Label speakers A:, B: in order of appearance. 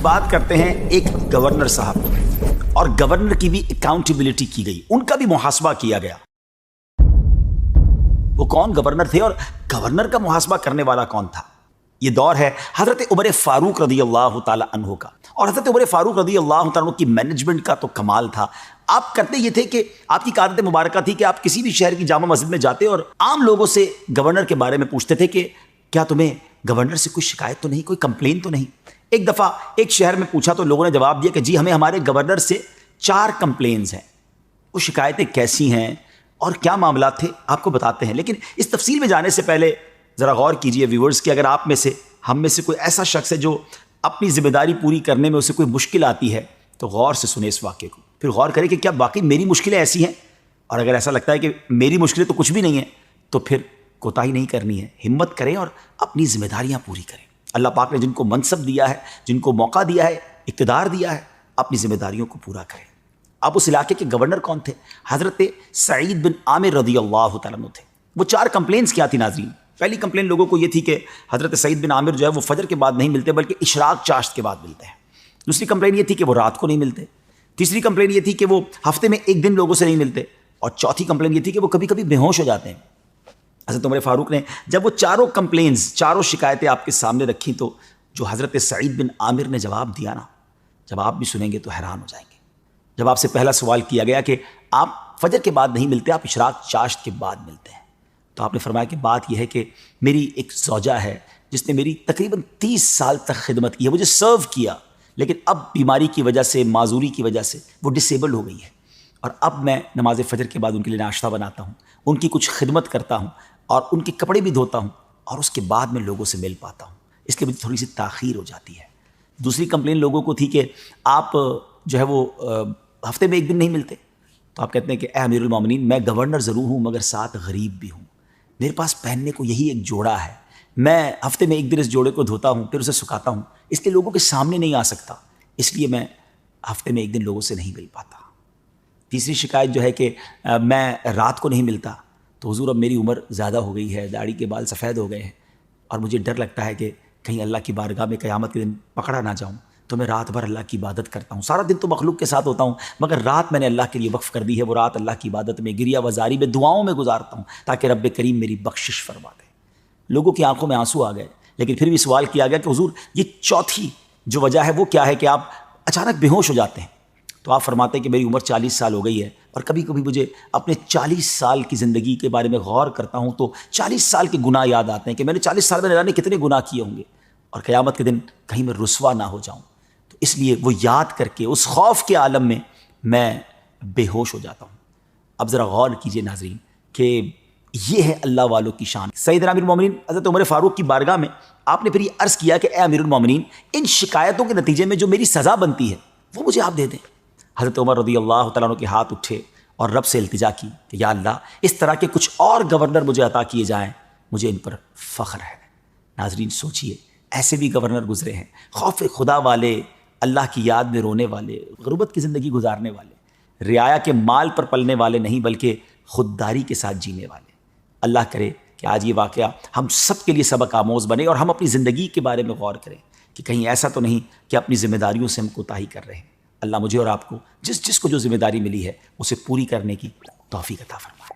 A: बात करते हैं एक गवर्नर साहब की, और गवर्नर की भी अकाउंटेबिलिटी की गई, उनका भी मुहासबा किया गया। वो कौन गवर्नर थे और गवर्नर का मुहासबा करने वाला कौन था? ये दौर है हजरत उमर फारूक रदी अल्लाह ताला अन्हु का। और हजरत उमर फारूक रदी अल्लाह ताला अन्हु की मैनेजमेंट का तो कमाल था। आप करते ये थे कि आपकी आदत मुबारक थी कि आप किसी भी शहर की जामा मस्जिद में जाते और आम लोगों से गवर्नर के बारे में पूछते थे कि क्या तुम्हें गवर्नर से कोई शिकायत तो नहीं, कोई कंप्लेन तो नहीं। एक दफ़ा एक शहर में पूछा तो लोगों ने जवाब दिया कि जी हमें हमारे गवर्नर से 4 कंप्लेन्स हैं। वो शिकायतें कैसी हैं और क्या मामला थे आपको बताते हैं, लेकिन इस तफसील में जाने से पहले ज़रा गौर कीजिए व्यूवर्स कि अगर आप में से, हम में से कोई ऐसा शख्स है जो अपनी जिम्मेदारी पूरी करने में उसे कोई मुश्किल आती है तो गौर से सुने इस वाक़े को, फिर गौर करें कि क्या वाकई मेरी मुश्किलें ऐसी हैं, और अगर ऐसा लगता है कि मेरी मुश्किलें तो कुछ भी नहीं है तो फिर कोताही नहीं करनी है, हिम्मत करें और अपनी जिम्मेदारियां पूरी करें। अल्लाह पाक ने जिनको मनसब दिया है, जिनको मौका दिया है, इक़्तिदार दिया है, अपनी जिम्मेदारियों को पूरा करें। अब उस इलाके के गवर्नर कौन थे? हज़रत सईद बिन आमिर रदी अल्लाह तआला अन्हु थे। वो 4 कंप्लेंट्स क्या थी नाज़रीन? पहली कंप्लेंट लोगों को ये थी कि हज़रत सईद बिन आमिर जो है वो फजर के बाद नहीं मिलते बल्कि इशराक चाश्त के बाद मिलते हैं। दूसरी कंप्लेंट ये थी कि वो रात को नहीं मिलते। तीसरी कंप्लेंट ये थी कि वो हफ्ते में 1 दिन लोगों से नहीं मिलते। और चौथी कंप्लेंट ये थी कि वो कभी कभी बेहोश हो जाते हैं। हज़रत उमर फारूक ने जब वो 4 कंप्लेंट्स, 4 शिकायतें आपके सामने रखी तो जो हज़रत सईद बिन आमिर ने जवाब दिया ना, जब आप भी सुनेंगे तो हैरान हो जाएंगे। जब आपसे पहला सवाल किया गया कि आप फजर के बाद नहीं मिलते, आप इशराक चाश्त के बाद मिलते हैं, तो आपने फरमाया कि बात यह है कि मेरी एक ज़ौजा है जिसने मेरी तकरीबन 30 साल तक खिदमत की है, मुझे सर्व किया, लेकिन अब बीमारी की वजह से, माजूरी की वजह से वो डिसेबल हो गई है, और अब मैं नमाज फ़जर के बाद उनके लिए नाश्ता बनाता हूँ, उनकी कुछ खिदमत करता हूँ और उनके कपड़े भी धोता हूँ, और उसके बाद मैं लोगों से मिल पाता हूँ, इसलिए मुझे थोड़ी सी ताख़ीर हो जाती है। दूसरी कंप्लेन लोगों को थी कि आप जो है वो हफ्ते में 1 दिन नहीं मिलते, तो आप कहते हैं कि ए अमीरुल मोमिनीन, मैं गवर्नर ज़रूर हूँ मगर साथ गरीब भी हूँ, मेरे पास पहनने को यही एक जोड़ा है, मैं हफ्ते में 1 दिन इस जोड़े को धोता हूँ फिर उसे सुखाता हूँ, इसलिए लोगों के सामने नहीं आ सकता, इसलिए मैं हफ्ते में 1 दिन लोगों से नहीं मिल पाता। तीसरी शिकायत जो है कि मैं रात को नहीं मिलता, तो हुजूर अब मेरी उम्र ज़्यादा हो गई है, दाढ़ी के बाल सफ़ेद हो गए हैं और मुझे डर लगता है कि कहीं अल्लाह की बारगाह में क़यामत के दिन पकड़ा ना जाऊँ, तो मैं रात भर अल्लाह की इबादत करता हूँ। सारा दिन तो मखलूक के साथ होता हूँ मगर रात मैंने अल्लाह के लिए वक्फ़ कर दी है, वो रात अल्लाह की इबादत में, गिरिया वजारी में, दुआओं में गुजारता हूँ ताकि रब्बे करीम मेरी बख्शिश फरमा दे। लोगों की आंखों में आंसू आ गए, लेकिन फिर भी सवाल किया गया कि हुजूर ये चौथी जो वजह है वो क्या है कि आप अचानक बेहोश हो जाते हैं? तो आप फरमाते हैं कि मेरी उम्र 40 साल हो गई है और कभी कभी मुझे अपने 40 साल की ज़िंदगी के बारे में गौर करता हूँ तो 40 साल के गुनाह याद आते हैं कि मैंने 40 साल में न जाने कितने गुनाह किए होंगे, और क़यामत के दिन कहीं मैं रुसवा ना हो जाऊँ, तो इसलिए वो याद करके उस खौफ के आलम में मैं बेहोश हो जाता हूँ। अब ज़रा गौर कीजिए नाज़रीन कि ये है अल्लाह वालों की शान। सैयदना अमीरुल मोमिनीन हज़रत उमर फारूक की बारगाह में आपने फिर ये अर्ज़ किया कि ए अमीरुल मोमिनीन, इन शिकायतों के नतीजे में जो मेरी सज़ा बनती है वो मुझे आप दे दें। हज़रत उमर रज़ी अल्लाह तआला अन्हु के हाथ उठे और रब से इल्तिजा की कि या अल्लाह, इस तरह के कुछ और गवर्नर मुझे अता किए जाएँ, मुझे इन पर फ़ख्र है। नाज़रीन सोचिए, ऐसे भी गवर्नर गुजरे हैं, खौफ खुदा वाले, अल्लाह की याद में रोने वाले, गुरबत की ज़िंदगी गुजारने वाले, रियाया के माल पर पलने वाले नहीं बल्कि खुददारी के साथ जीने वाले। अल्लाह करे कि आज ये वाक़या हम सब के लिए सबक आमोज़ बने और हम अपनी ज़िंदगी के बारे में गौर करें कि कहीं ऐसा तो नहीं कि अपनी ज़िम्मेदारियों से हम कोताही कर रहे हैं। अल्लाह मुझे और आपको जिस जिसको जो ज़िम्मेदारी मिली है उसे पूरी करने की तौफ़ीक़ अता फरमाए।